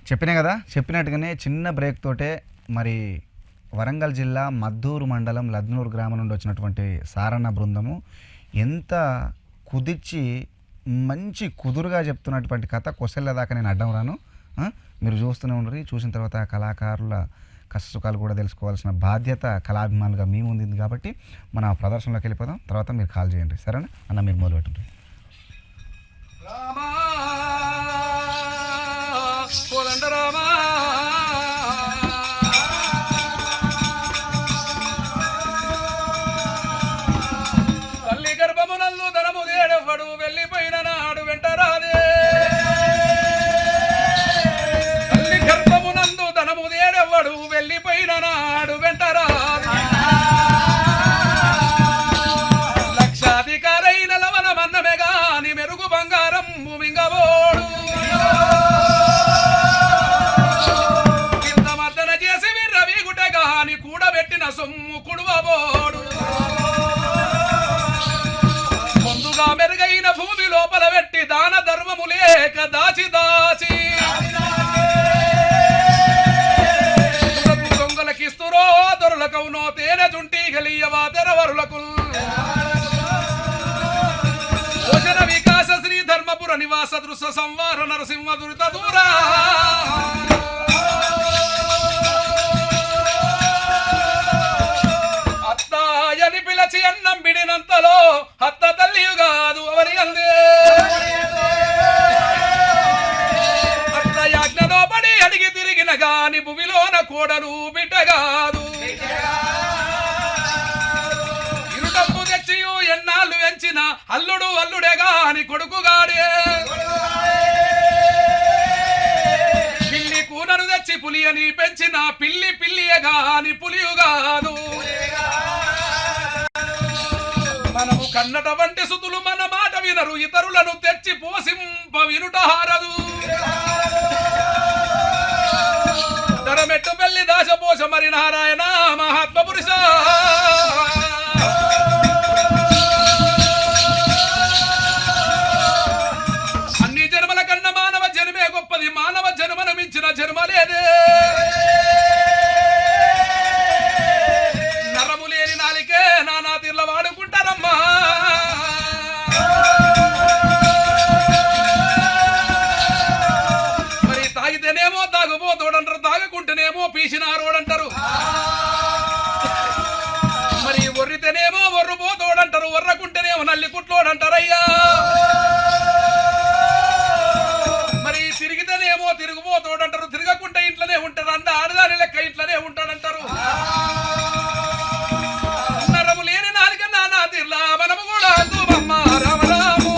చెప్పినా కదా, చెప్పినట్టుగానే చిన్న బ్రేక్ తోటే మరి వరంగల్ జిల్లా మద్దూరు మండలం లద్నూరు గ్రామం నుండి వచ్చినటువంటి సారన్న బృందము ఎంత కుదిర్చి మంచి కుదురుగా చెప్తున్నటువంటి కథ కొసెల్ల దాకా నేను అడ్డం రాను. మీరు చూస్తూనే ఉండరు. చూసిన తర్వాత కళాకారుల కష్టసుఖాలు కూడా తెలుసుకోవాల్సిన బాధ్యత కళాభిమానులుగా మేము ఉంది కాబట్టి మన ప్రదర్శనలోకి వెళ్ళిపోదాం. తర్వాత మీరు కాల్ చేయండి, సరేనా అన్న? మీరు మొదలు పెట్టండి. తల్లి గర్భమునందు ధనము దేడెవ్వడు వెళ్ళిపోయిన నాడు వెంటరాదే. తల్లి గర్భమునందు ధనము దేడెవ్వడు వెళ్ళిపోయిన నాడు వెంటరాదే. లక్షాధికారైన లవణమన్నమే గాని మెరుగు బంగారం భూమింగబోడు. కింద మర్దన చేసి విర్రవీగుట గాని కూడబెట్టిన సొమ్ము కుడువబోడు. ముందుగా మెరుగైన భూమి లోపల పెట్టి దాన ధర్మము లేక దాచి దాచి దొంగలకిస్తురో దొరలకవునో తేనె జుంటి గలియవా తెరవరులకు. భోజన వికాస శ్రీ ధర్మపుర నివాస దృశ్య సంవార నరసింహ దురిత దూరా. అత్తాయని పిలచి అన్నం బిడినంతలో అత్త తల్లియు కాదు అవని అందే. అత్త యాజ్ఞలో పడి అడిగి తిరిగిన గాని భూమిలోన కోడలు బిడ్డగాదు. ఇరుడప్పు తెచ్చియు ఎన్నాళ్ళు వెంచిన అల్లుడు అల్లుడే గాని కొడుకుగాడే. పిల్లి కూనను తెచ్చి పులి అని పెంచిన పిల్లి పిల్లియే గాని పులియు కాదు. మనము కన్నట వంటి సుతులు మన మాట వినరు, ఇతరులను తెచ్చి పోసింప వినుట హారదు. ధరమెట్టు పెళ్లి దాశపోష మరి నారాయణ మహాత్మ పురుష. అన్ని జన్మల కన్నా మానవ జన్మే గొప్పది, మానవ జన్మను మించిన జన్మ లేదే. నరము లేని నాలికే నానా తీర్ల వాడుకుంటారమ్మా. మరి తాగితేనేమో తాగుపోతోడంటారు, తాగకుంటేనేమో పీసినారోడంటారు. మరి ఒర్రితేనేమో ఒర్రుపోతోడంటారు, ఒర్రకుంటేనేమో నల్లి కుట్లోడంటారయ్యా. మరి తిరిగితేనేమో తిరుగుపోతోడంటారు, తిరగకుంటే ఇంట్లోనే ఉంటారు, అంట ఆడదాని లెక్క ఇంట్లోనే ఉంటాడంటారు. నరము లేని నాలుక నానా తీర్లా మనము కూడా అందుమమ్మ రామరాము.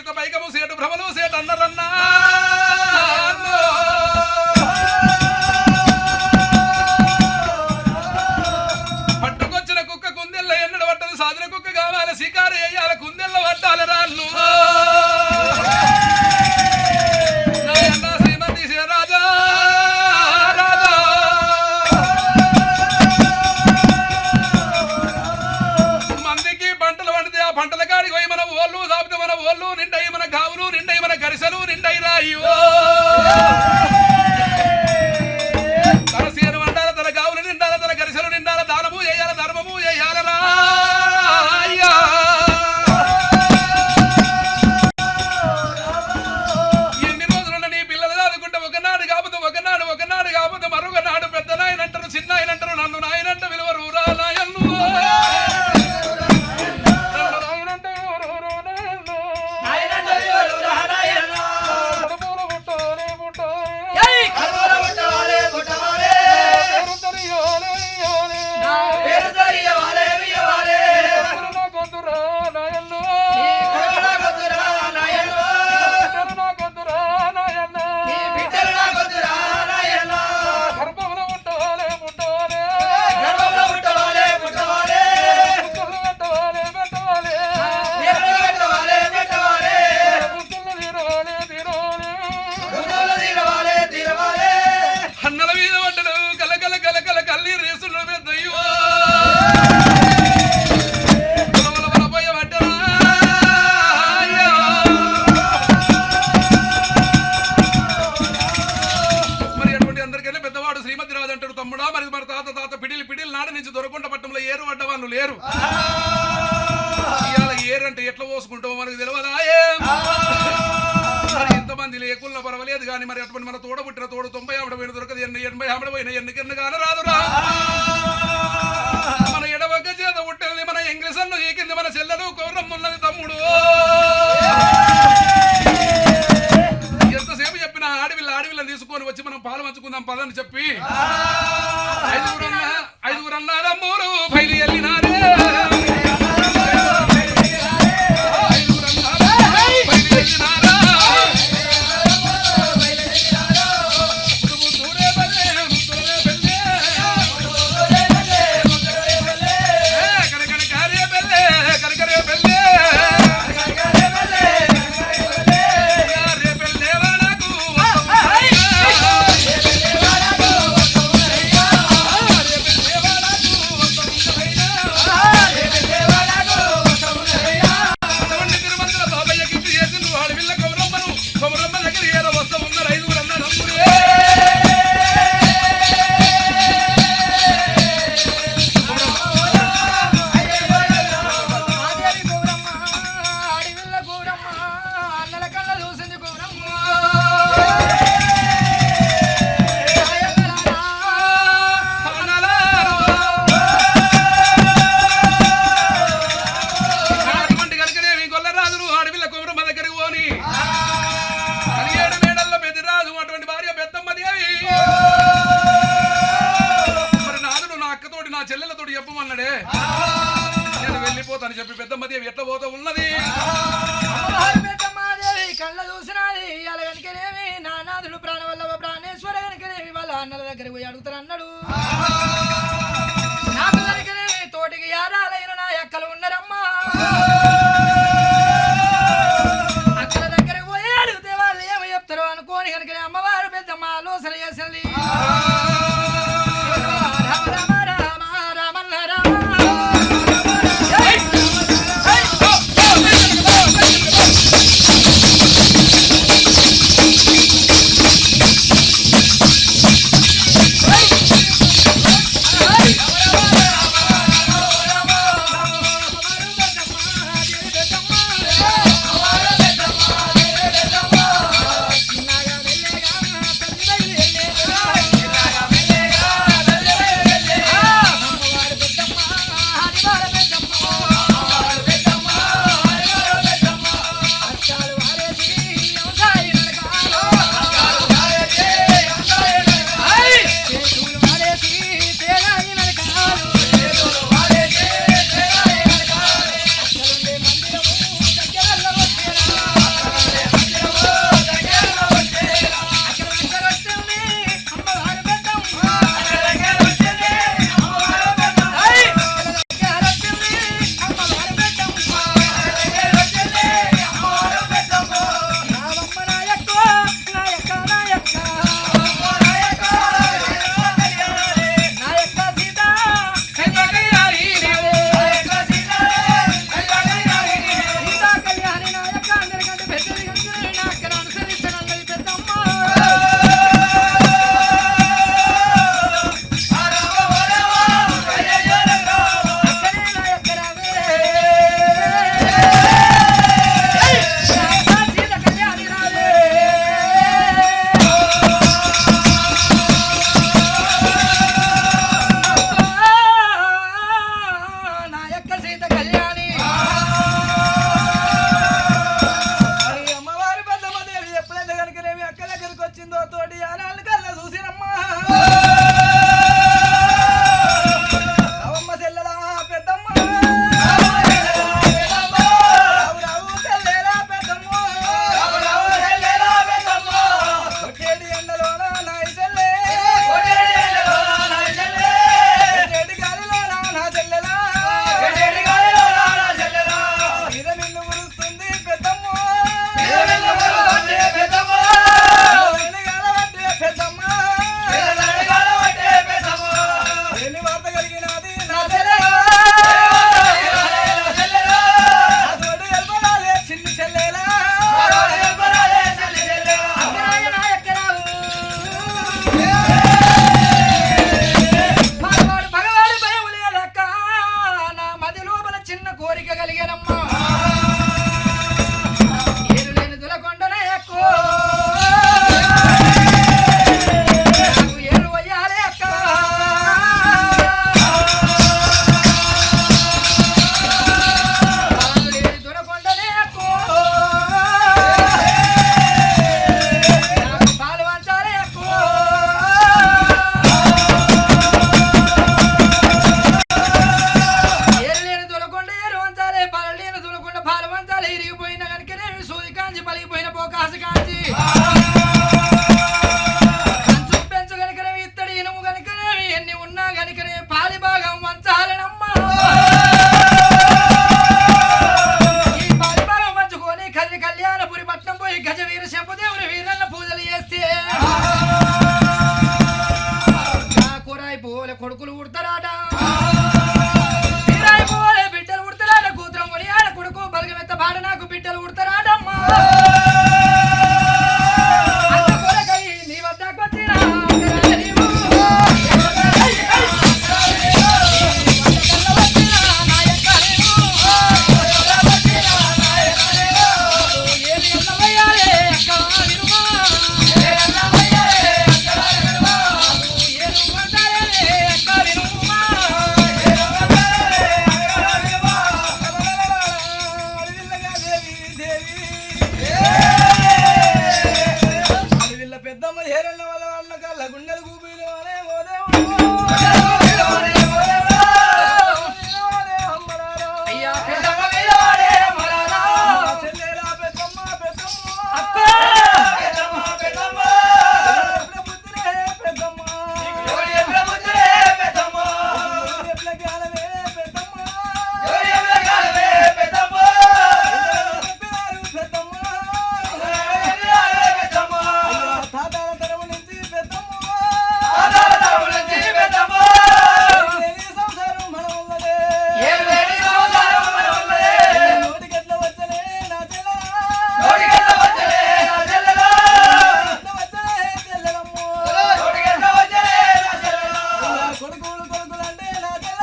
చుక్క పైకము సేటు భ్రమలు సేటు అన్నరన్నా పట్టుకొచ్చిన కుక్క కుందెల్ల ఎన్నడు పట్టదు సాధన కుక్క కావాలి శికారు వేయాలి కుందెల్ల పట్టాలి రాళ్ళు శ్రీమతి రాజా రాజా మందికి పంటలు పండితే ఆ పంటల కాడికి పోయి మన ఓళ్ళు సాపితే మన ఓళ్ళు నిండయి మన కావులు నిండయి మన గరిసెలు నిండయి రాయో తన సీను వండాల తన కావులు నిండాల తన గరిసెలు నిండాల దానము చేయాల ధర్మము చేయాలరా అయ్యా ఎన్ని రోజులున్న నీ పిల్లలు చదువుకుంటే ఒకనాడు కాకపోతే మరొక నాడు పెద్ద నాయనంటారు చిన్న ఆయనంటారు నన్ను నాయనంట విలువరు రా నాయన్ను అన్నల మీద పడ్డడు కలకల కలకల కల్లి రేసులు పెద్దయ్యో పోయ పడ్డరా మరి అటువంటి అందరికైనా పెద్దవాడు శ్రీమతి రాజు అంటాడు తమ్ముడా మరి మన తాత పిడిలు నాడు నుంచి దొరకొండ పట్టణంలో ఏరు పడ్డ వాళ్ళు లేరు ఇవాళ ఏరంటే ఎట్లా పోసుకుంటామో మనకు తెలియదా ఎంతమంది లేకున్నా పర్వాలేదు కానీ మరి అటువంటి మన తోడబుట్టిన తోడు 90 ఆవిడ పోయిన దొరకదు 80 ఆవిడ పోయిన ఎన్నికన్న కానీ రాదురా మన ఎడవక చేత పుట్టినది మన ఇంగ్లీష్ అన్ను ఏకింది మన చెల్లెలు కౌరమ్మున్నది తమ్ముడు ఎంతసేపు చెప్పిన ఆడవిల్లని తీసుకొని వచ్చి మనం పాలు పంచుకుందాం పదని చెప్పి ఐదుగురన్నారమ్మూరు బయలు వెళ్ళినారే దేవాలకు గజవీర శంభుదేవుని వీరన్న పూజలు చేస్తే కూరాయి పోలే కొడుకులు ఉడతారాట వీరాయి పోలే బిడ్డలు ఉడతారాట కూతురం కొని ఆడ కొడుకు బలగమెత్త బాడ నాకు బిడ్డలు ఉడతారాటమ్మా అంత కొరకై నీ వద్దకు వచ్చిన పెద్దమ్మ హేరన్న వాళ్ళ అన్న కళ్ళ గుండెలు కూపీలు అనే అయ్యా చెల్లెలా పెద్దమ్మ పెద్దమ్మ పెద్దమ్మ ఎట్ల జ్ఞానమే పెద్దమ్మ తాతాల తరము నుంచి పెద్దమ్మ సంసారం మన ఉన్నదే నోటికెట్ల వచ్చలే నా చెల్లెలమ్మో కొడుకులు కొడుకులంటే నా చెల్ల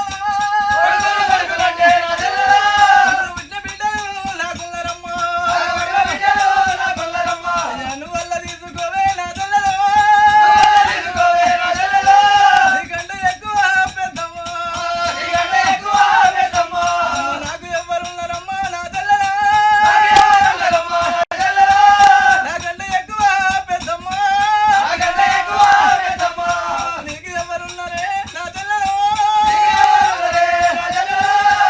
బిడ్డలు నా కొల్లరమ్మ నువ్వు వల్ల తీసుకోవే నా నీకంటే ఎక్కువ పెద్దమ్మ నాకు ఎవ్వరున్నారమ్మ నా నాకంటే ఎక్కువ పెద్దమ్మ నీకు ఎవరున్నారే నా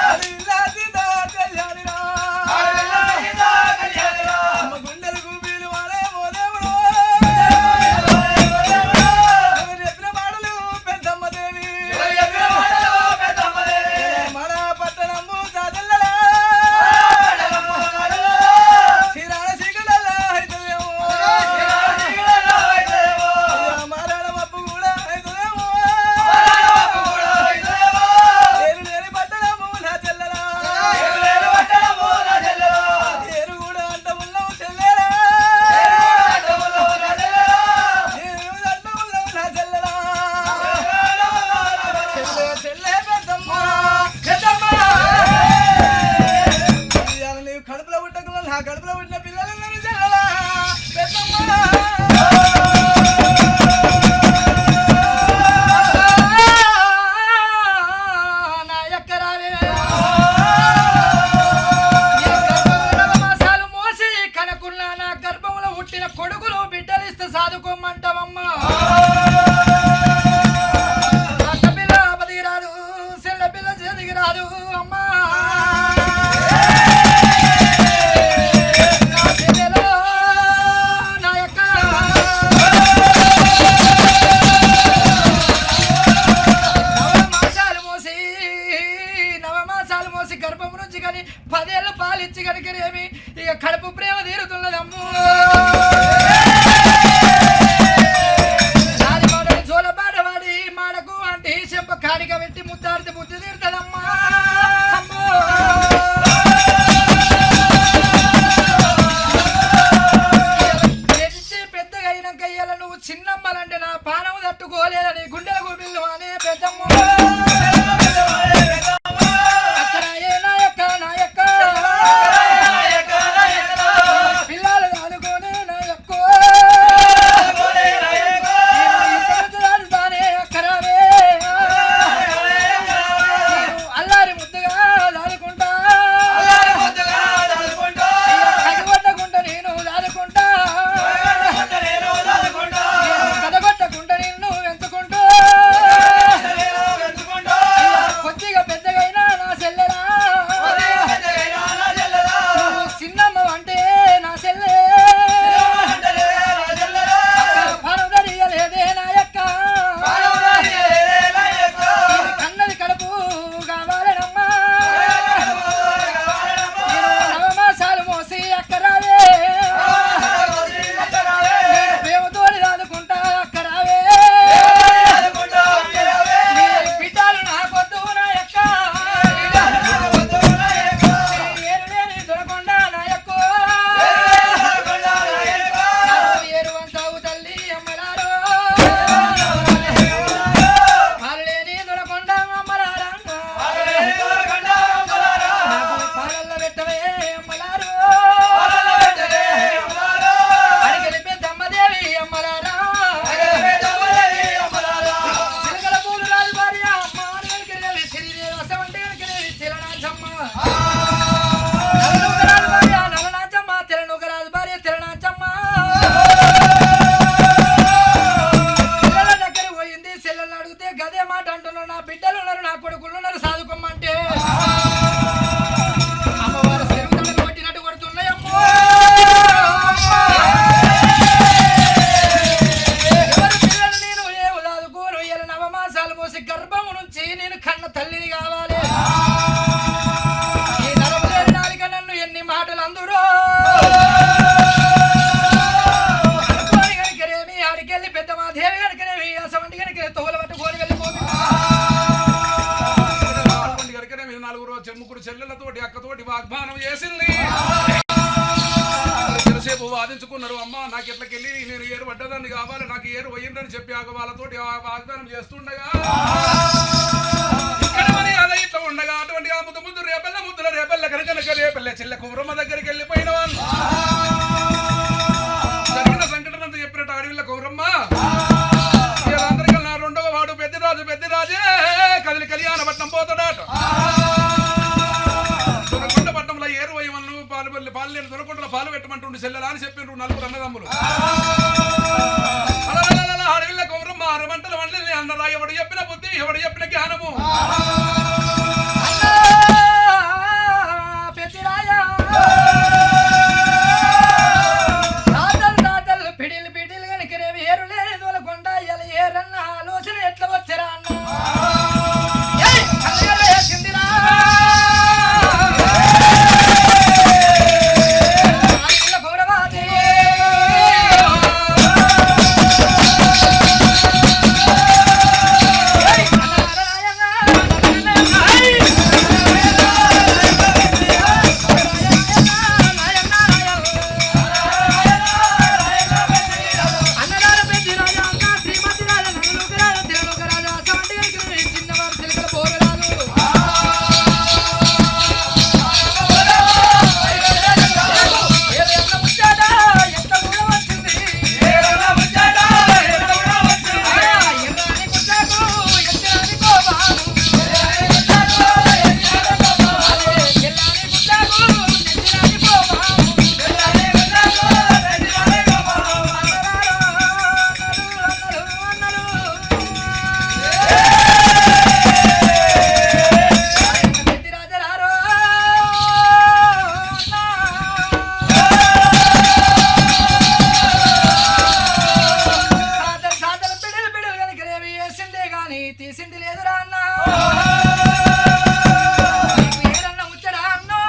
అది ఇలా సీతా కళ్యాణిరా అమ్మ గుండెలు కూపీలు వాడే మోదేవుడు ఎవరు చెప్పిన మాటలు పెద్దమ్మ దేవి మన పట్టణము చాదల్లలా శ్రీరాణ శీకలల్లా అయితదేమో మారాడ మప్పు కూడా అయితదేమో లేని పట్టణము నా చెల్లెలా ఏరు కూడా అంట ఉన్నావు చెల్లెలా ఏరు అంట ఉన్నావు నా చెల్లెలా చెల్లె పెద్దమ్మ ఇవాళ నీవు కడుపులో పుట్టకుండా నా కడుపులో పుట్టిన పిల్లలందరూ చెల్లెలా నా ఎక్కరావే మాసాలు మోసి కనకున్న నా గర్భంలో పుట్టిన కొడుకులు బిడ్డలు ఇస్తే సాదుకోమంటావమ్మా అక్క పిల్ల బతికి రాదు చెల్ల పిల్ల చేతికి రాదు అమ్మా నా చెల్లెలో నా యొక్క నవమాసాలు మోసి గర్భం నుంచి కానీ 10 ఏళ్ళు పాలిచ్చి కనుకనేమి ఇక కడుపు ప్రేమ తీరుతున్నదమ్ము దాని మాటలు జోలబాడవాడి మాడకు అంటే చెంప కాడిక పెట్టి ముద్దాడితే బుద్ధి తీరుతుందమ్మా అమ్మో ఎదిచి పెద్దగా అయినాక ఇయ్యాల నువ్వు చిన్నమ్మలంటే నా పానం తట్టుకోలేదని గుండె గుబిల్లు అనే పెద్దమ్మ అక్కడ ఏ నాయక పిల్లలు సాధించుకున్నారు. అమ్మ నాకు ఎట్లకెళ్ళి నేను ఏరు పడ్డదాన్ని కావాలి, నాకు ఏరు పోయిందని చెప్పి వాళ్ళతోటి వాగ్దానం చేస్తుండగా ఇక్కడ మరి అలా ఇట్లా ఉండగా అటువంటి ఆ ముద్దు రేపల్ల ముద్దుల రేపల్ల కనుక రేపల్ల చెల్లె కుమ్రమ్మ దగ్గరికి వెళ్ళిపోయిన వాళ్ళు జరిగిన సంఘటన అంతా చెప్పినట్టు అడవిలో కౌరమ్మ అందరికన్నా రెండవ వాడు పెద్దరాజే కదిలి కళ్యాణపట్నం పోతాడట. దొరకొండపట్నంలో ఏరు వయమన్ను పాలు లేని దొరకొండలో పాలు పెట్టమంటుండే చెల్లెలా అని చెప్పిండ్రు నలుగురు అన్నదమ్ములు. అడవిలో కౌరమ్మ 6 గంటల వండలి అన్నరా ఎవడు చెప్పిన బుద్ధి ఎవడు చెప్పిన జ్ఞానము ఎట్లా వచ్చారా అన్న తీసింది లేదురా అన్న ఏరన్నా ముచ్చడా అన్నో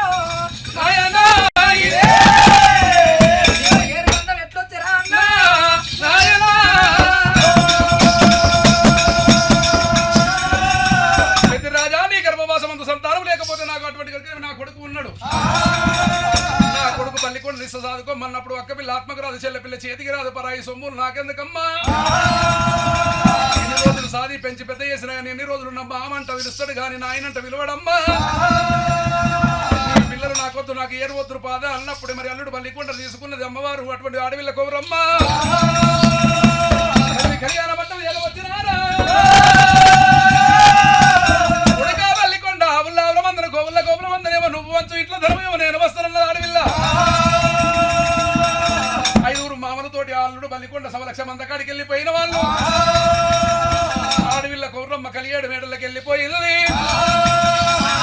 ఏరన్నా ఎట్లొచ్చరా అన్న రాజా నీ గర్భవాసమందు సంతానం లేకపోతే నాకు అటువంటి నా కొడుకు ఉన్నాడు. నా కొడుకు పల్లికొండ నిస్స సాదుకోమన్నప్పుడు అక్క పిల్ల ఆత్మకు రాదు చెల్లె పిల్ల చేతికి రాదు పరాయి సొమ్ములు నాకెందుకమ్మా ఎన్ని రోజులు సాది పెంచి పెద్ద చేసిన కానీ ఎన్ని రోజులు ఉన్న బామంట పిలుస్తాడు కానీ నాయనంట విలువడమ్మా పిల్లలు నాకొద్దు నాకు ఏరు వద్దు పాద అన్నప్పుడు మరి అల్లుడు పల్లికొండ తీసుకున్నది అమ్మవారు అటువంటి అడవిల కౌరమ్మ కళ్యాణ బట్టలు ఎలా వచ్చినారా ఉడకా పల్లికొండ ఆవుల మందర గోవుల మందరేమో నువ్వు వంచు ఇట్లా ధర్మేమో నేను వస్తానన్న అడవిల్ల 5 మామలతోటి అల్లుడు పల్లికొండ 1,00,000 మంది కాడికి వెళ్ళిపోయిన వాళ్ళు అడవిల్ల కౌరమ్మ కలియాడు మేడలకు వెళ్ళిపోయింది.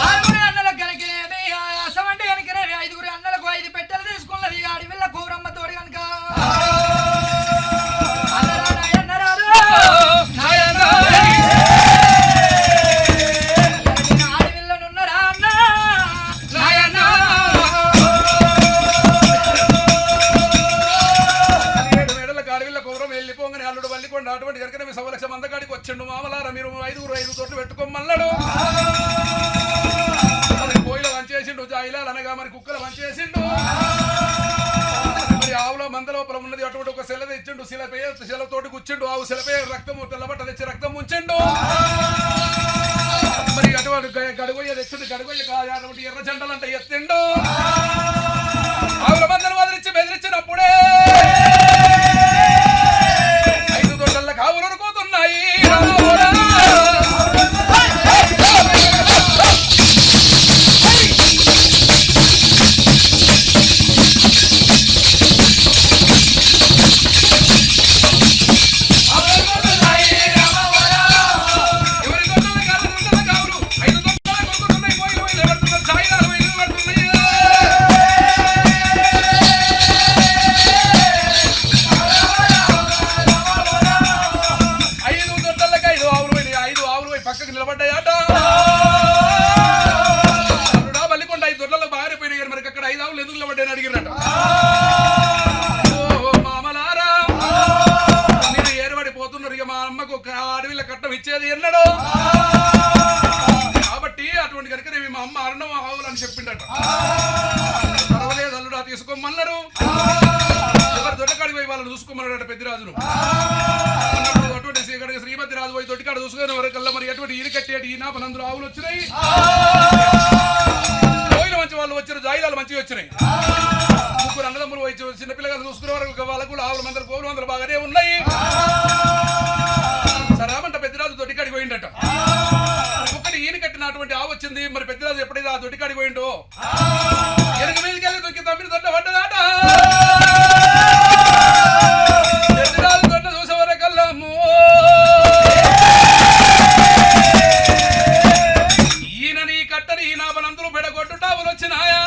6 అన్నలకు కనుకనేది అసమంటే కనుకనేవి 5 అన్నలకు 5 పెట్టెలు తీసుకున్నది అడవిల్ల కౌరమ్మ తోడి కనుక అడవిల్లనున్నారా అన్న వెళ్ళిపోగానే అల్లుడు పల్లికొండ అటువంటి కనుక 1,00,000 మంది కాడికి వచ్చిండు. మామలారా మీరు 5 తోట్లు పెట్టుకోమన్నాడు. కోయిల వంచేసిండు జాయిలాలు అనగా మరి కుక్కలు వంచేసిండు. మరి ఆవుల మంద లోపల ఉన్నది అటువంటి ఒక శిల తెచ్చిండు. శిలతోటి కూర్చుండు. ఆవు శిలపై రక్తము తెల్లబట్ట తెచ్చి రక్తం ఉంచిండు. మరి అటువంటి గడుగొయ్య తెచ్చిండు. గడుగొయ్య అటువంటి ఎర్ర జెండలంటే ఎత్తిండు. ఆవుల మందను వదిలించి బెదిరించినప్పుడే 5 తోటల కావులు ఉరుకుతున్నాయి. పక్కకి నిలబడ్డాయట. బల్లికొండ 5 దొడ్లలో బారిపోయినాయి కానీ మరి అక్కడ 5 ఆవులు ఎందుకు నిలబడ్డాయని అడిగిరట. ఓ మామలారా మీరు ఏరుబడిపోతున్నారు. ఇక మా అమ్మకు అడవిలో కట్టం ఇచ్చేది ఎన్నడో కాబట్టి అటువంటి కనుక మా అమ్మ అరణం ఆవులు అని చెప్పిండట. పర్వాలేదు అల్లుడా తీసుకోమన్నారు. చూసుకోమన్నాడు పెద్దిరాజును. అటువంటి శ్రీమతి రాజు పోయి తొట్టికాడ చూసుకునే వరకల్లా మరి ఎటువంటి ఈరి కట్టేటి ఈ నాపనందులు ఆవులు వచ్చినాయి, కోయిల మంచి వాళ్ళు వచ్చారు, జాయిలాలు మంచిగా వచ్చినాయి. ముగ్గురు అన్నదమ్ములు వచ్చి చిన్నపిల్లగా చూసుకునే వరకు వాళ్ళకు కూడా ఆవుల మందలు కోవుల మందలు బాగానే ఉన్నాయి. సరామంట పెద్దరాజు దొడ్డికాడికి పోయిండట. ఒక్కటి ఈయన కట్టినటువంటి ఆవు వచ్చింది. మరి పెద్దరాజు ఎప్పుడైతే ఆ దొడ్డికాడికి పోయిండో ఎనక మీదకి వెళ్ళి దొక్కి తమ్మిడి దొడ్డ పడ్డదాట. పెద్దరాజు దొడ్డ చూసే వరకల్లా ఈయనని కట్టని ఈ నాపనంతులు బెడగొట్టు టాపులు వచ్చినాయా.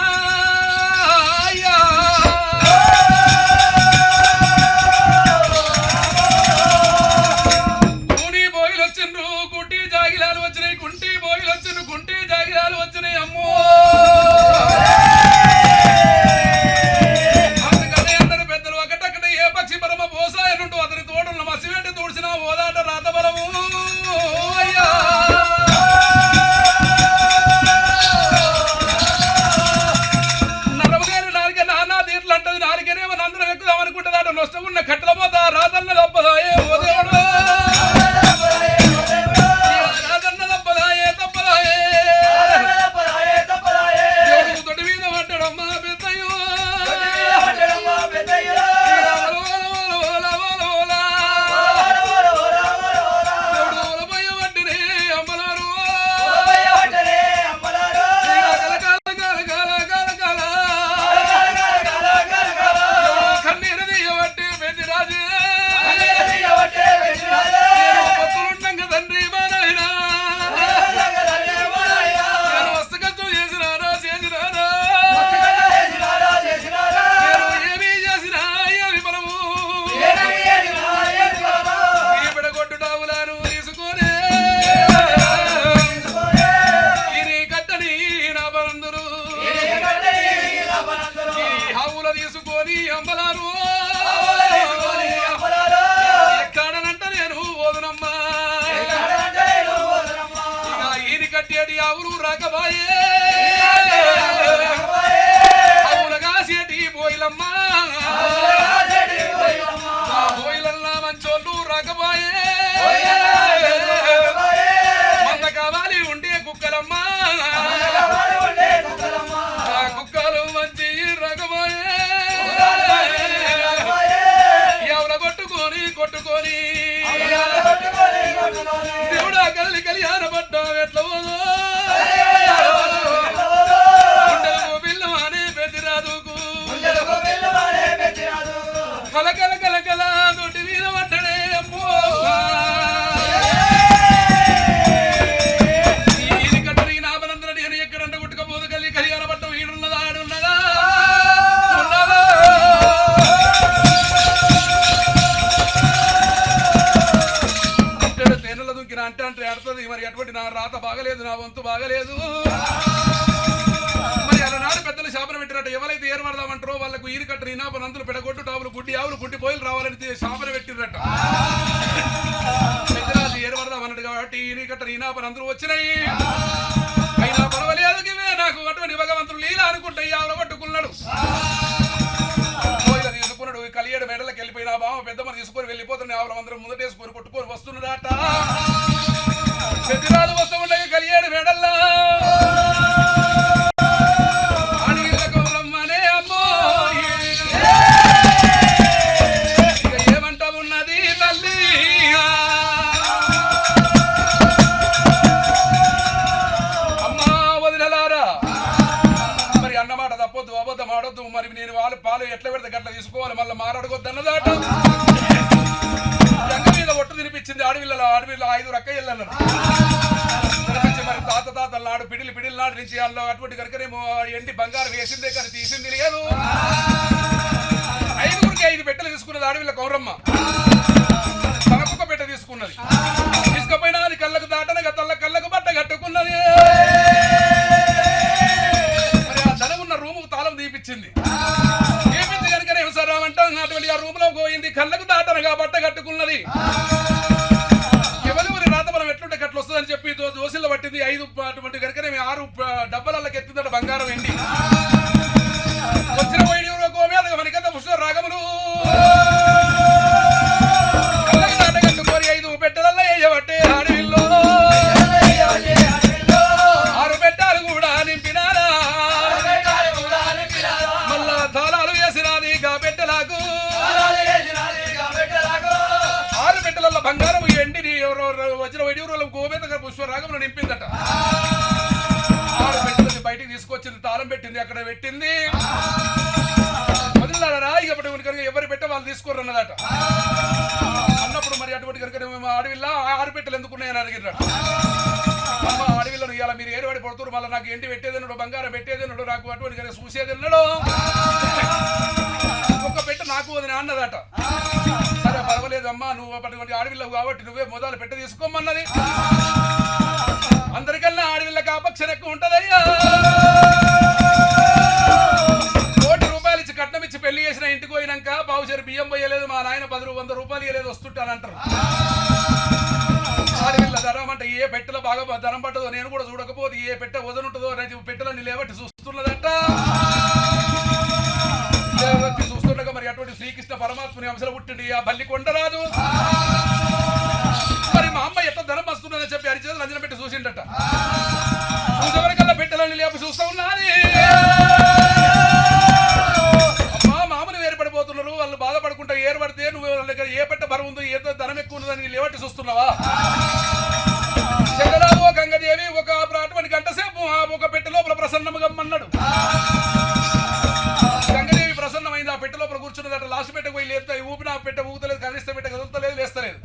మరి అటువంటి నా రాత బాగలేదు, నా వంతు బాగలేదు. మరి అలనాడు పెద్దలు శాపన పెట్టినట్టు ఎవరైతే ఏర్పడదామంటారో వాళ్ళకు ఈరి కట్ట ఈనాప నందులు పెడగొట్టు టాపులు గుడ్డి ఆవులు గుడ్డి పోయిలు రావాలని శాపన పెట్టినట్ట. పెద్దరాజు ఏర్పడదామన్నట్టు కాబట్టి ఈరి కట్ట ఈనాప నందులు వచ్చినాయి. అయినా పర్వాలేదు నాకు అటువంటి భగవంతుడు లీల అనుకుంటే ఈ ఆవులు పట్టుకున్నాడు. తీసుకున్నాడు కలియేడు మెడలకు వెళ్ళిపోయిన బావ పెద్దమ్మని తీసుకొని వెళ్ళిపోతున్న ఆవుల అందరం ముందటేసుకొని కొట్టుకొని వస్తున్నాడట. పెద్దరాజు వస్తూ ఉండగా కలియేడు మెడల్లా అమ్మో ఏమంట ఉన్నది తల్లి. అమ్మా వదిలేలారా మరి అన్నమాట తప్పొద్దు, అబద్ధం ఆడొద్దు. మరి నేను వాళ్ళు పాలు ఎట్లా పెడితే గట్ల తీసుకోవాలి, మళ్ళీ మాట్లాడకొద్దు అన్నదాట. గంగ మీద ఒట్టు తినిపించింది అడవిలో 5 రక్కయ్యలను. మరి తాతల నాడు పిడిలి నాడు నుంచి అందులో అటువంటి కనుకనేమో ఎండి బంగారం వేసిందే కానీ తీసింది లేదు. 5గురికి 5 పెట్టెలు తీసుకున్నది అడవిలో కౌరమ్మ. తనకొక పెట్టె తీసుకున్నది. తీసుకపోయినా అది కళ్ళకు దాటనగా కళ్ళకు బట్ట కట్టుకున్నది. మరి ఆ ధనమున్న రూముకు తాళం తీపిచ్చింది. తీపించి కనుకనే సరామంట అటువంటి ఆ రూమ్ లో పోయింది. కళ్ళకు దాటనగా బట్ట కట్టుకున్నది. ఎవరి రాతబలం ఎట్లుంటే గట్ల వస్తుందని చెప్పి దోశల్లో పట్టింది. 5 అటువంటి కనుకనే 6 డబ్బలకి ఎత్తిందట బంగారం ఎండి. వచ్చిన పోయి మీద మనకంతా పుష్ప రాగములు కడుపులో నింపిందట. పెట్టింది, బయటికి తీసుకొచ్చింది, తాళం పెట్టింది, అక్కడ పెట్టింది. వదిలినారా ఇక ఎవరు పెట్ట వాళ్ళు తీసుకోరు అన్నదట. అన్నప్పుడు మరి అటువంటి కనుక అడవిలో 6 పెట్టెలు ఎందుకున్నాయని అడిగినాడు. అమ్మ అడవిలో ఇవాళ మీరు ఏరువాడి పడుతున్నారు, మళ్ళీ నాకు ఏంటి పెట్టేదన్నాడు, బంగారం పెట్టేదన్నాడు, నాకు అటువంటి కనుక చూసేదన్నాడు, ఒక్క పెట్ట నాకు వదిన అన్నదట. సరే పర్వాలేదమ్మా, నువ్వు అటువంటి అడవిలో కాబట్టి నువ్వే మొదలు పెట్ట తీసుకోమన్నది. అందరికన్నా అడవిళ్ళకి అపక్షణ ఎక్కువ ఉంటదయ్యా. ₹1,00,000 ఇచ్చి కట్నం ఇచ్చి పెళ్లి చేసిన ఇంటికి పోయినాక బావుచేరు బియ్యం పోయలేదు, మా నాయన 100 రూపాయలు ఇవ్వలేదు, వస్తుంటానంటారు. అడవిళ్ళ ధనం అంటే ఏ పెట్టెలో బాగా ధనం పట్టదో నేను కూడా చూడకపోతే ఏ పెట్టె వదనుంటుందో పెట్టెలని లేబట్టి చూస్తున్నదట. చూస్తుండగా మరి అటువంటి శ్రీకృష్ణ పరమాత్మని అంశలు పుట్టిండి ఆ బల్లి కొండరాజు. మరి మా అమ్మ ఎట్లా ధనం వస్తున్నదని చెప్పి అరిచేతులు అంజన పెట్టి చూసిండట. చూసేవరకల్లా పెట్టెలని లేపి చూస్తూ ఉన్నది. అమ్మా మామూలు వేరుపడిపోతున్నారు, వాళ్ళు బాధపడుకుంటా ఏర్పడితే నువ్వు వాళ్ళ దగ్గర ఏ పెట్ట బరువు ఉందో ఏదో ధనం ఎక్కువ ఉన్నదని లేవట్టి చూస్తున్నావా? జగలావు గంగదేవి ఒక అటువంటి గంట సేపు ఒక పెట్టె లోపల ప్రసన్నమగమ్మన్నాడు. గంగదేవి ప్రసన్నమైంది, ఆ పెట్టె లోపల కూర్చున్నదట. లాస్ట్ పెట్టె పోయి లేపుతా ఊపిన పెట్టె ఊతలేదు, కదిలిస్తే పెట్టె కదులుతలేదు, లేస్తలేదు.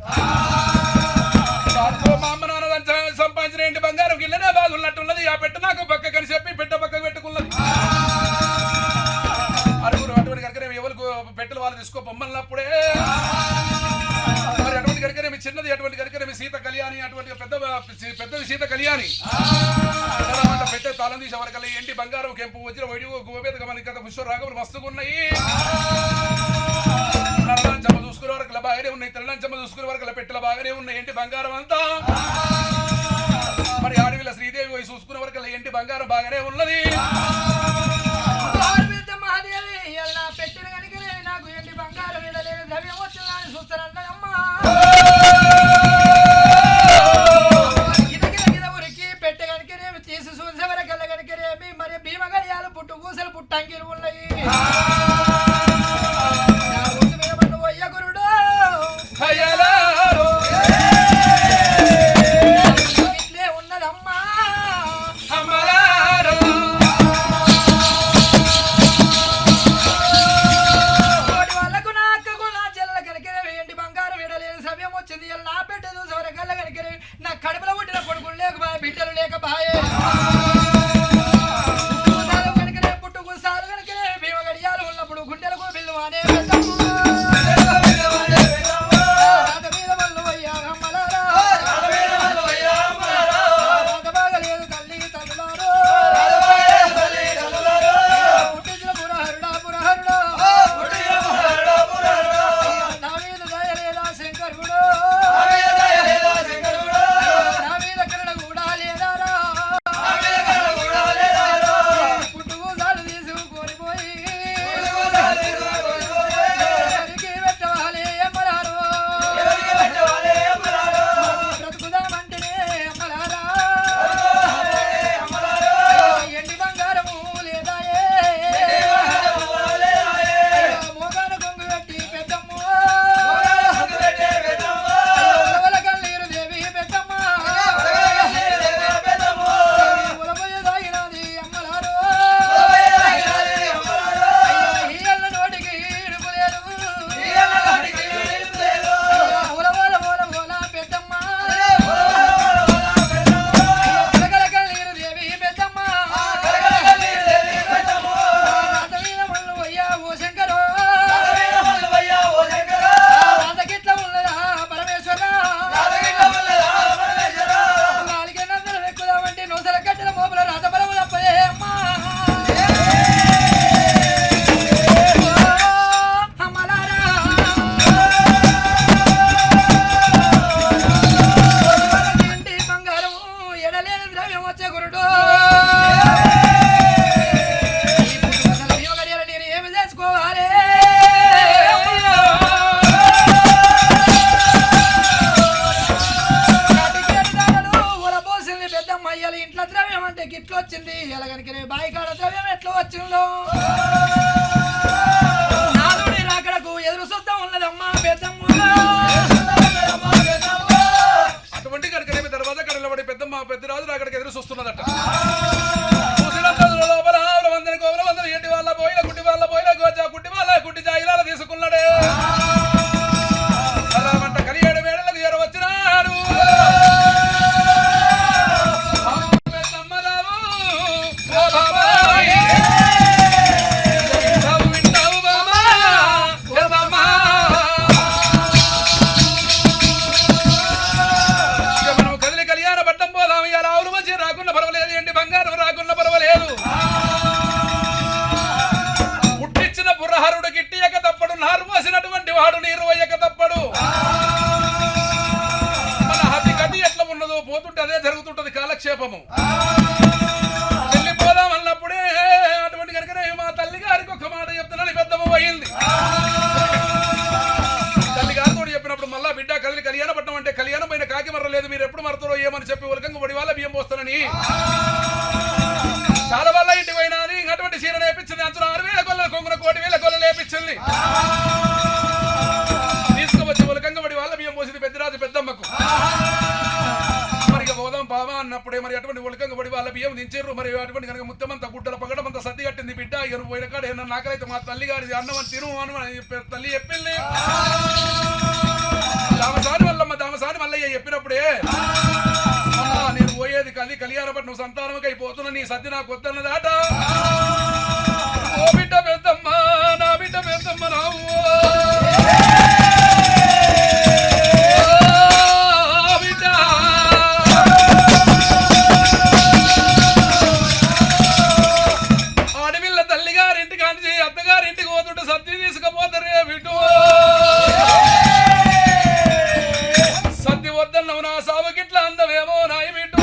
మా అమ్మ నాన్న సంపాదించిన ఇంటి బంగారం గిల్లనే బాగున్నట్టున్నది, ఆ పెట్టె నాకు పక్కకని చెప్పి పెట్టె పక్కకు పెట్టుకున్నది. అరుగురు అటువంటి కనుక ఎవరికి పెట్టెలు వాళ్ళు తీసుకో బొమ్మన్నప్పుడే మరి అటువంటి కనుక చిన్నది, అటువంటి కనుక సీత కళ్యాణి, అటువంటి పెద్దది సీత కళ్యాణి పెట్టే తాళం తీసే వరకల్లా ఏంటి బంగారం కెంపు వచ్చిన వైడి గోపేద గమని కథ పుష్ప రాగములు మస్తుగా ఉన్నాయి. నల్లంచమ్మ చూసుకునే వరకు బాగానే ఉన్నాయి, తెల్లంచమ్మ చూసుకునే వరకు పెట్టెల బాగానే ఉన్నాయి, ఏంటి బంగారం అంతా. మరి అడవిలో శ్రీదేవి పోయి చూసుకునే వరకు ఏంటి బంగారం బాగానే ఉన్నది. మహాదేవి నా పెట్టిన కనుక నాకు ఏంటి బంగారం మీద లేదు, ద్రవ్యం వచ్చిందని చూస్తానమ్మా. పెట్టె కనుకనేమి తీసి చూసేవరకల్లా కనుకనేమి మరి భీమ గడియాలు పుట్టు పూసలు పుట్టంగిలు ఉన్నాయి. అయ్య గురుడు ఇట్లే ఉన్నదమ్మా. గుడ్డివాడు నీరు వయ్యక తప్పడు. మన హతి గతి ఎట్లా ఉన్నదో పోతుంటే అదే జరుగుతుంటది కాలక్షేపము. వెళ్ళిపోదాం అన్నప్పుడే అటువంటి కనుకనే మా తల్లి గారికి ఒక మాట చెప్తున్నాను, పెద్దమ్మ అయింది. తల్లి గారితో చెప్పినప్పుడు మళ్ళా బిడ్డ కదిలి కళ్యాణ పట్టణం అంటే కళ్యాణం పైన కాకి మర్రలేదు, మీరు ఎప్పుడు మరతారో ఏమని చెప్పి ఉలకంగా పడి వాళ్ళ బియ్యం పోస్తానని చాలా వల్ల ఇంటి పోయినది. అటువంటి చీర లేపించింది, అంచున 6,000 కొల్ల కొంగున 1,00,000 కొల్ల లేపించింది. తీసుకువచ్చి ఉలకంగా పడి వాళ్ళ బియ్యం పోసింది పెద్దరాజు పెద్దమ్మకు. మరి పోదాం బావా అన్నప్పుడే మరి అటువంటి ఉలకంగా పడి వాళ్ళ బియ్యం దించారు. మరి అటువంటి కనుక ముత్తమంతా గుడ్డల పగడమంతా సర్ది కట్టింది. బిడ్డ ఇక పోయిన కాడ ఏమన్నా నాకైతే మా తల్లి గారి అన్నం తిను అని తల్లి చెప్పింది. దామసాని మల్లయ్య చెప్పినప్పుడే నేను పోయేది కళ్యాణపట్నం సంతానమకి అయిపోతున్నా, నీ సద్ది నాకు వద్దన్నదాట. ఓ బిడ్డ పెద్దమ్మ, నా బిడ్డ పెద్దమ్మ రావు బిడ్డ. ఆడపిల్ల తల్లిగారింటికి అని అత్తగారింటికి పోతుంటే సద్ది తీసుకుపోతారే బిడ్డు. సద్ది వద్దన్నావు నా సావుకిట్లా అందవేమో నాయి బిడ్డు.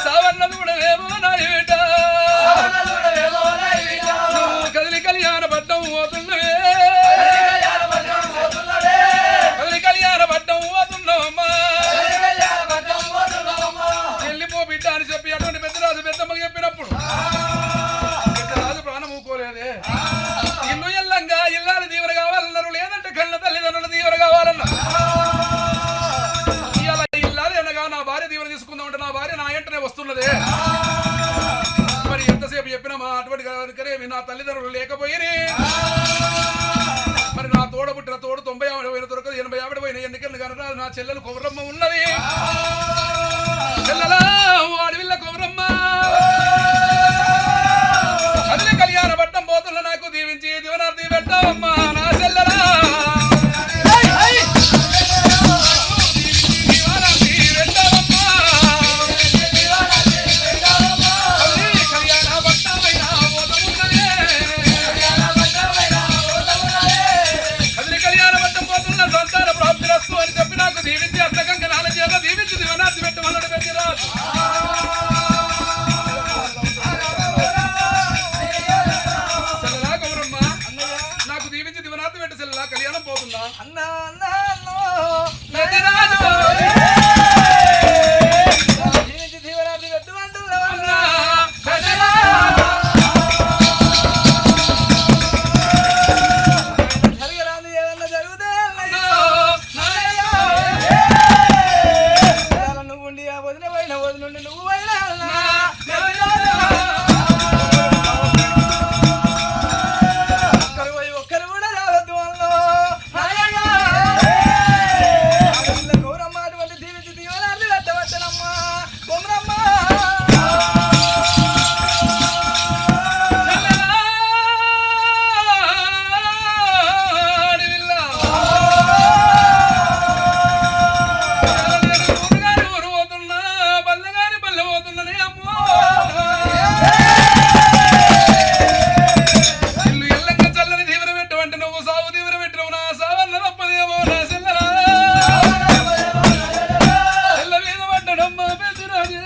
సావన్నది కూడా వేమో నాయి బిడ్డ. కదిలి కళ్యాణ పట్టం పోతున్నవే, కదిలి కళ్యాణ పట్టం పోతున్నావమ్మా. వెళ్ళిపో బిడ్డ అని చెప్పి అటువంటి పెద్దరాజు పెద్దమ్మకి చెప్పినప్పుడు పెద్దరాజు ప్రాణం ఊకోలేదే. ఇల్లు ఎల్లంగా ఇల్లాలు దీవెన కావాలన్నారు, లేదంటే కళ్ళ తల్లిదండ్రుల దీవెన కావాలన్నారు. ఇలా ఇల్లాలు అనగా నా భార్య దీవెన తీసుకుందామంటే నా భార్య నా వెంటనే వస్తున్నదే. మరి ఎంతసేపు చెప్పినా మా అటువంటి కనుకనే నా తల్లిదండ్రులు లేకపోయిరి. మరి నా తోడ పుట్టిన తోడు 90 ఆవిడ పోయిన దొరకదు, 80 ఆవిడ పోయిన ఎన్నికలు కనుక నా చెల్లెలు కొమరమ్మ ఉన్నది. చెల్లెలా అడవిల్ల కొమరమ్మ అదిలే కళ్యాణ పట్టం పోతున్న నాకు దీవించి దివనార్థి పెట్టావమ్మా నా చెల్లెలా. సంతాన ప్రాప్తి రస్తు అని చెప్పి నాకు దీవించి అర్థకంగా నాన్న చేత దీవించి దివనార్థి పెట్టమన్నాడు పెద్దరాజు. చెల్లెలా కౌరమ్మ నాకు దీవించి దివనార్థి పెట్టి చెల్లెలా కళ్యాణం పోతున్నా అన్నా పెద్దరాజు. దీవరాత్రి పెట్టుమంటూ జరగరాదు ఏదన్నా జరుగుతే నువ్వు ఉండి ఆ వదిన పోయిన వదినుండి నువ్వు పోయినా ఒక్కరు పోయి ఒక్కరు కూడా రావద్దు అన్నో. గౌరమ్మ అటువంటి దీవించి దీవనాన్ని పెట్టవచ్చనమ్మా కొమరమ్మ. ఊరు పోతున్నా పల్లెగాని పల్లె పోతున్ననే అమ్మో. ఇల్లు ఎల్లంగా చల్లని దీవెన పెట్టవంటే నువ్వు సాగు దీవెన పెట్టవు నా సావన్న తప్పదేమో నా చెల్లెలా. చెల్ల మీద పడ్డడమ్మ పెద్దరాజే.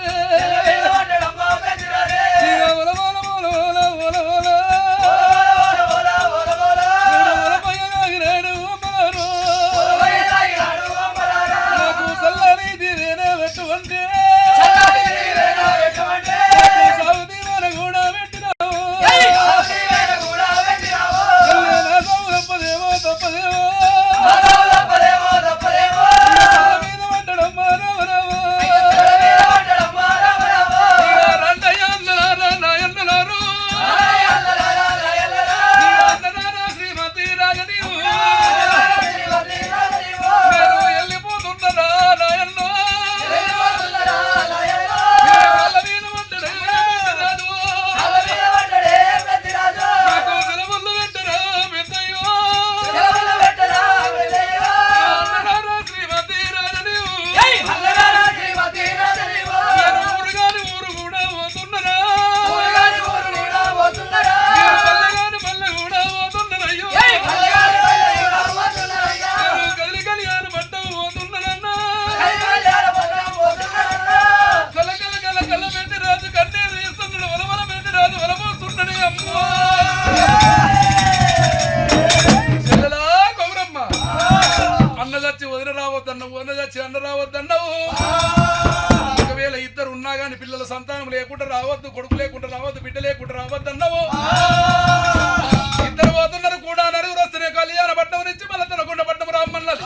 నాకు చల్లని దీవెన పెట్టువంటే సాగు దీవెన కూడా పెట్టినావు. చెల్లె నా సాగు తప్పదేమో తప్పదేమో. చెల్ల మీద పడ్డడమ్మ రామ రామ. రండయ్య అన్నలారా నాయన్నలారు. అన్నలారా శ్రీమతి రాజనీవు. నేను వెళ్ళిపోతున్నారా నాయన్నో. వాళ్ళ మీద పడ్డడే పెద్దరాజు. నాకు సెలవులు పెట్టరా పెద్దయ్యో. రావద్దు, కొడుకు లేకుండా రావద్దు, బిడ్డ లేకుండా రావద్దు అన్నావు. ఇద్దరు పోతున్నారు కూడా, నలుగురు వస్తేనే కళ్యాణ పట్నం నుంచి మళ్ళీ తనకొండ పట్నం రామ్మన్నది.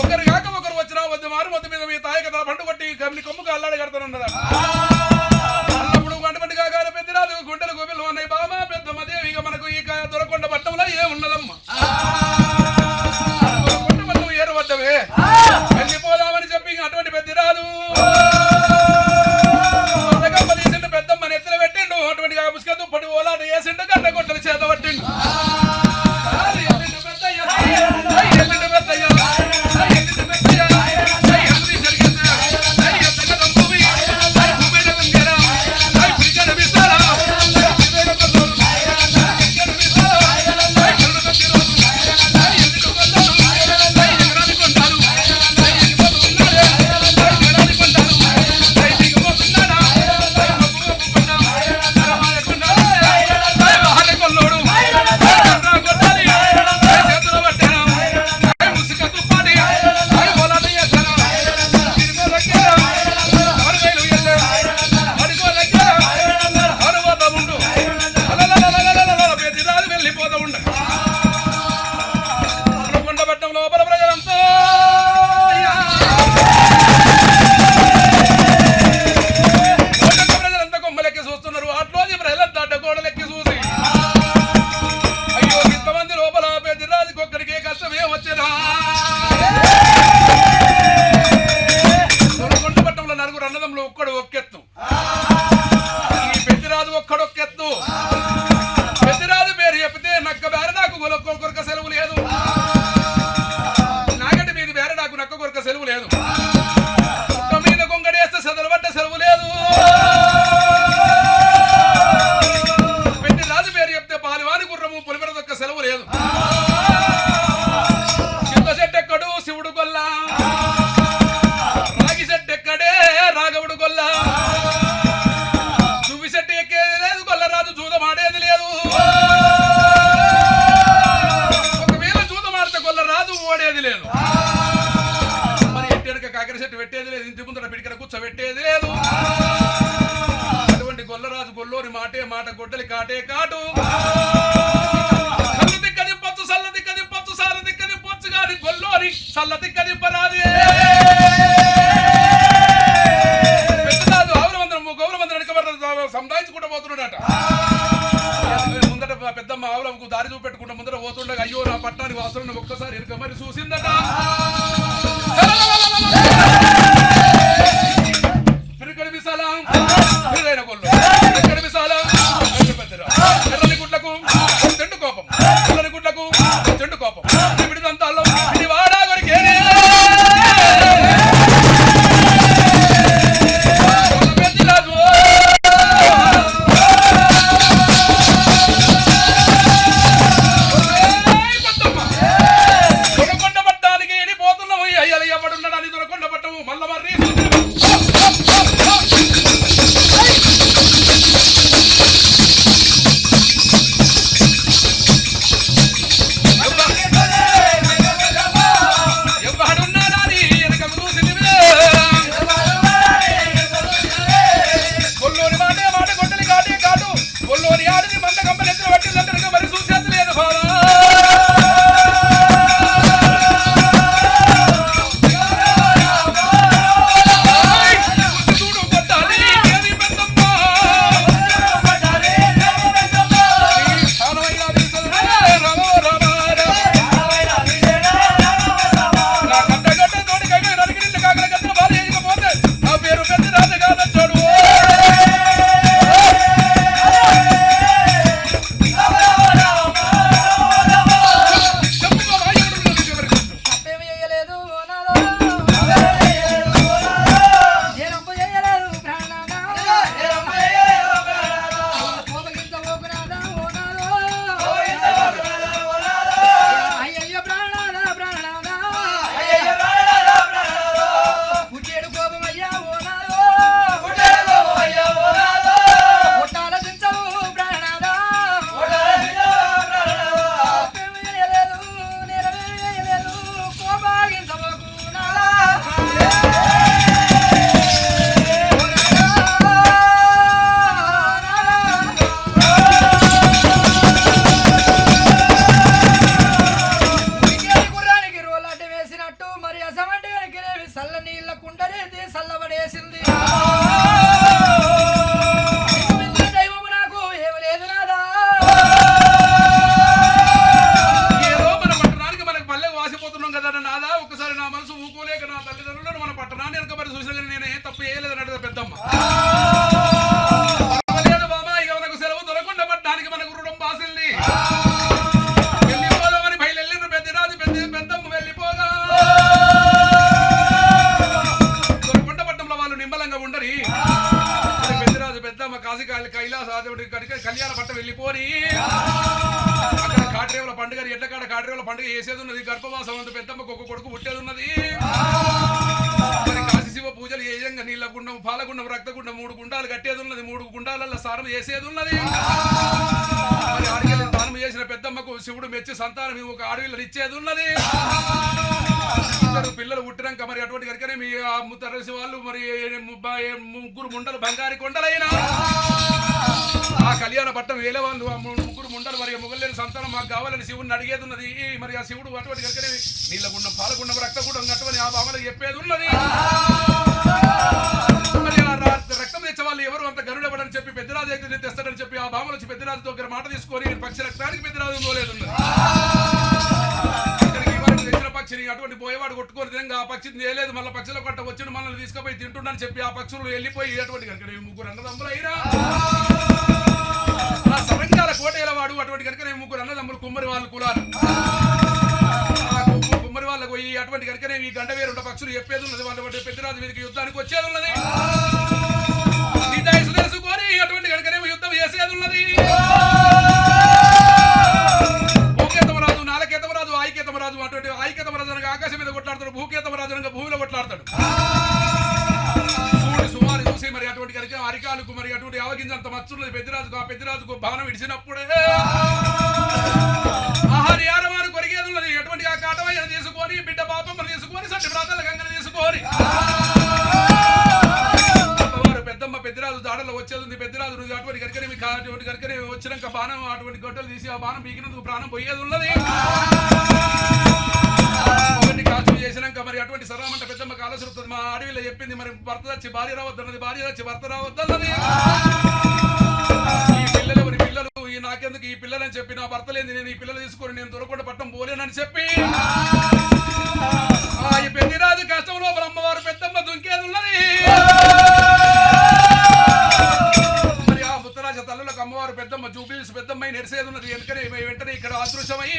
ఒకరు కాక ఒకరు వచ్చినా వద్దు, మారు వద్దు మీద మీ తాయి కదా పండు కొట్టి కమిలి కొమ్ముకు అల్లాడి కడతానన్నదా. అన్నప్పుడు గంటమంటి కాగానే పెద్దరాదు గుండెలు గోపిలు ఉన్నాయి. బామా పెద్దమ్మ దేవి ఇక మనకు ఈ దొరకొండ పట్టంలో ఏమున్నదమ్మా, దొరకొండ పట్టం ఏరు వద్దవే వెళ్ళిపోదామని చెప్పి అటువంటి పెద్దరాదు పెద్దమ్మని ఎత్తున పెట్టిండు. అటువంటి పుష్కత్తు పడి ఓలాట వేసిండు, గడ్డ కొట్టలు చేత పట్టిండు. సంధాయించుకుంటూ పోతున్నాడట. ముందట పెద్దమ్మ ఆవులకు దారి చూపెట్టుకుంటూ ముందర పోతుండగా అయ్యో నా పట్టానికి వాసులను ఒక్కసారి ఎరుక మరి చూసిందట. ఎర్రని గుడ్లకు చెండు కోపం, ఎర్రని గుడ్లకు చెండు కోపం, విడిదంతాల్లో ఇది వాడా కొరికేనే పట్ట వెళ్ళిపోని అక్కడ కాట్రేవుల పండుగ ఎడ్ల కాడ కాట్రేవుల పండుగ చేసేది ఉన్నది. గర్భవాసం ఉంది, పెద్దమ్మకు ఒక కొడుకు పుట్టేది ఉన్నది. మరి కాశీ శివ పూజలు చేయంగా నీళ్ళ గుండం, పాలగుండం, రక్తగుండం 3 గుండాలు కట్టేది ఉన్నది. 3 గుండాలలో స్నానం చేసేది ఉన్నది. మరి ఆడికెళ్ళి స్నానం చేసిన పెద్దమ్మకు శివుడు మెచ్చి సంతానం ఒక ఆడవిల్లని ఇచ్చేది ఉన్నది. పిల్లలు పుట్టినాక మరి అటువంటి కనుకనే మీ ముత్తరసి వాళ్ళు మరి 3 ముండలు బంగారి కొండలైనా ఆ కళ్యాణ పట్టం వేలే వాళ్ళు 3 ముండలు మరి మొగలేని సంతానం మాకు కావాలని శివుడిని అడిగేది ఉన్నది. మరి ఆ శివుడు అటువంటి కనుకనే నీళ్ళగుండం, పాలగుండం, రక్తగుండం అటువంటి ఆ భావనలు చెప్పేది ఉన్నది. మరి రక్తం తెచ్చే వాళ్ళు ఎవరు అంత గరుడబడని చెప్పి పెద్దరాజు తెస్తాడని చెప్పి ఆ భావన వచ్చి పెద్దరాజు దగ్గర మాట తీసుకొని పక్షి రక్తానికి పెద్దరాజు పోలేదు పక్షిని అటువంటి పోయేవాడు కొట్టుకొని తినంగా ఆ పక్షిని చేయలేదు. మళ్ళీ పక్షుల పట్ట వచ్చిన మనల్ని తీసుకుపోయి తింటుండని చెప్పి ఆ పక్షులు వెళ్ళిపోయి అటువంటి కనుక 3 అన్నదమ్ములు అయినా ఆ సరంగాల కోటేల వాడు అటువంటి కనుక 3 అన్నదమ్ములు కుమ్మరి వాళ్ళు కులాలు. కుమ్మరి వాళ్ళకు పోయి అటువంటి కనుక ఈ గంట వేరుండ పక్షులు చెప్పేది ఉన్నది. వాళ్ళ పెద్దరాజు మీదకి యుద్ధానికి వచ్చేది ఉన్నది. ఈ తెలుసుకొని అటువంటి కనుక యుద్ధం చేసేది ఉన్నది. రాజు అటువంటి ఐక్యతమరాజు అనగా ఆకాశం మీద కొట్లాడతాడు, భూకేతమరాజు అనగా భూమిలో కొట్లాడతాడు. సుమారు చూసి మరి అటువంటి కనుక అరికాలకు మరి అటువంటి అవగించంత మచ్చున్నది పెద్దరాజుకు. ఆ పెద్దరాజుకు బాణం ఇడిచినప్పుడే ఆహారి ఆరవారు కొరిగేది ఉన్నది. అటువంటి ఆ కాటమయ్యను తీసుకొని బిడ్డ పాపమ్మను తీసుకొని సట్టి ప్రాంతాల గంగను తీసుకొని పెద్దమ్మ పెద్దరాజు దాడలో వచ్చేది ఉంది. పెద్దరాజు అటువంటి కనుకనే వచ్చినాక బాణం అటువంటి గొడ్డలు తీసి ఆ బాణం పీకినందుకు ప్రాణం పోయేది ఉన్నది. చేసినాక మరి అటువంటి సరామంట పెద్దమ్మ కాలసురుతుంది. మా అడవిలో చెప్పింది మరి భర్త వచ్చి భార్య రావద్దన్నది, భార్య వచ్చి భర్త రావద్దన్నది. ఈ పిల్లలు ఎవరి పిల్లలు, ఈ నాకెందుకు ఈ పిల్లలని చెప్పి నా భర్త లేని నేను ఈ పిల్లలు తీసుకొని నేను దొరకకుండా పట్టం పోలేనని చెప్పి ఈ పెద్దిరాజు కష్టంలో బ్రహ్మవారు పెద్దమ్మ దుంకేది ఉన్నది. మరి ఆ ముత్తరాజ తల్లులకు అమ్మవారు పెద్దమ్మ జూబిల్స్ పెద్దమ్మ నెరిసేది ఉన్నది. వెంటనే ఇక్కడ అదృశ్యమై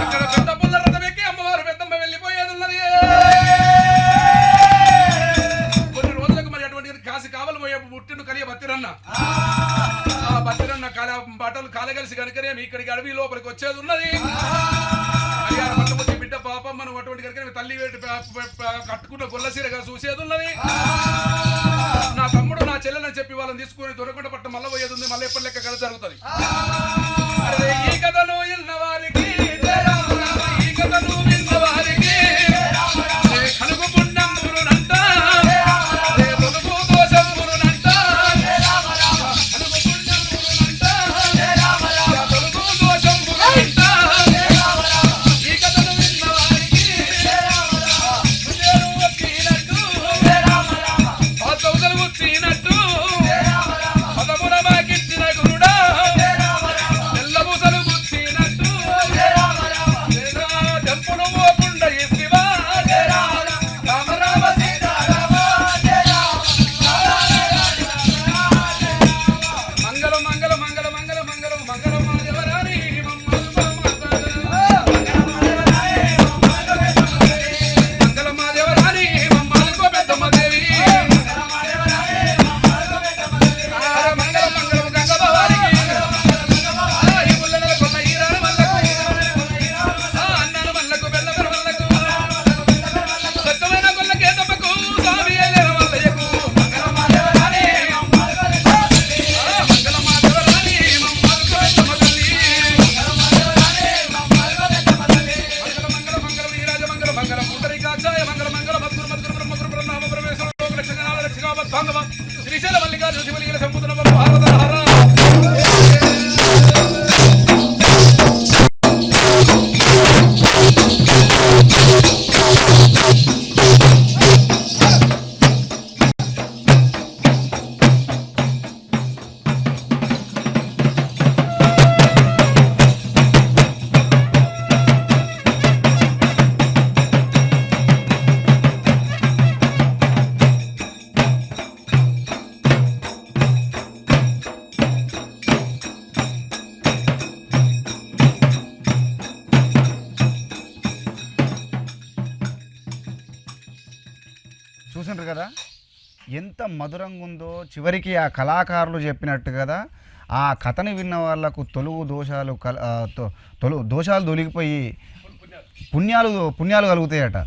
ఇక్కడ పెద్ద పుల్ల రథం ఎక్కి అమ్మవారు పెద్దమ్మ వెళ్ళిపోయేది ఉన్నది. కొన్ని రోజులకు మరి అటువంటి కాసి కావలు పోయే పుట్టిండు కలియ బత్తిరన్న. ఆ బత్తిరన్న బట్టలు కాలగలిసి కనుకనే ఇక్కడికి అడవి లోపలికి వచ్చేది ఉన్నది. పట్టబుద్ధి బిడ్డ పాపమ్మను అటువంటి కనుక తల్లి కట్టుకున్న గొల్లసీరగా చూసేది ఉన్నది. నా తమ్ముడు నా చెల్లెలని చెప్పి వాళ్ళని తీసుకుని దొరకకుండా పట్ట మళ్ళీ పోయేది ఉంది. మళ్ళీ ఎప్పటి లెక్క కథ జరుగుతుంది. ఈ కథను విన్న వారికి ఈ కథను విన్న వారికి కలుగు పుణ్యమునంట తొలుగు దోషమునంట కలుగు పుణ్యమునంట తొలుగు దోషమునంట ఈ కథను విన్న వారికి వచ్చినట్టు పాతవుదలు వచ్చినట్టు పదముల బాకిచ్చిన గురుడా తెల్లబుసలు గుచ్చినట్టు చెప్పులు పోకుండా ఇస్తివా రామ రామ సీతారామ మంగళ మంగళ మంగళ మంగళ మంగళ మంగళ మాదేవరాని మంగళ మాదేవరాని మమ్మల్కో పెద్దమ్మ దేవి మంగళ మంగళ గంగవారికి ఈ ముల్లల కొన్న ఈరాల వల్లకు అన్నల వల్లకు బెల్లవర వల్లకు సత్యమైన కొల్లకే తప్పకు స్వామి ఎల్లెర వల్లయకు మంగళ మాదేవరాని మంగళ మాదేవరాని మమ్మల్కో పెద్దమ్మ తల్లి మంగళ మంగళ మంగళ వీరాజ మంగళ మంగళ పుండరీకాక్షాయ మంగళ మంగళ మధుర మధుర బ్రహ్మ గురు బ్రహ్మ ప్రవేశ రక్షణ రక్షణ భాంగవ శ్రీశైల మల్లికార్జున శివలింగ సంపుతన భారత హర చూసిండ్రు కదా ఎంత మధురంగా ఉందో. చివరికి ఆ కళాకారులు చెప్పినట్టు కదా ఆ కథని విన్న వాళ్ళకు తొలుగు దోషాలు దోషాలు తొలగిపోయి పుణ్యాలు కలుగుతాయట.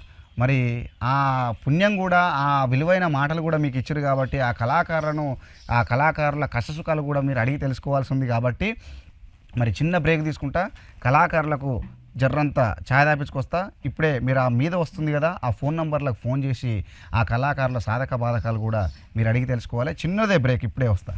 మరి ఆ పుణ్యం కూడా ఆ విలువైన మాటలు కూడా మీకు ఇచ్చారు కాబట్టి ఆ కళాకారుల కష్టసుఖాలు కూడా మీరు అడిగి తెలుసుకోవాల్సి ఉంది. కాబట్టి మరి చిన్న బ్రేక్ తీసుకుంటా కళాకారులకు జర్రంత ఛాయ్ తాపించుకొస్తా. ఇప్పుడే మీరు ఆ మీద వస్తుంది కదా ఆ ఫోన్ నంబర్లకు ఫోన్ చేసి ఆ కళాకారుల సాధక బాధకాలు కూడా మీరు అడిగి తెలుసుకోవాలి. చిన్నదే బ్రేక్, ఇప్పుడే వస్తా.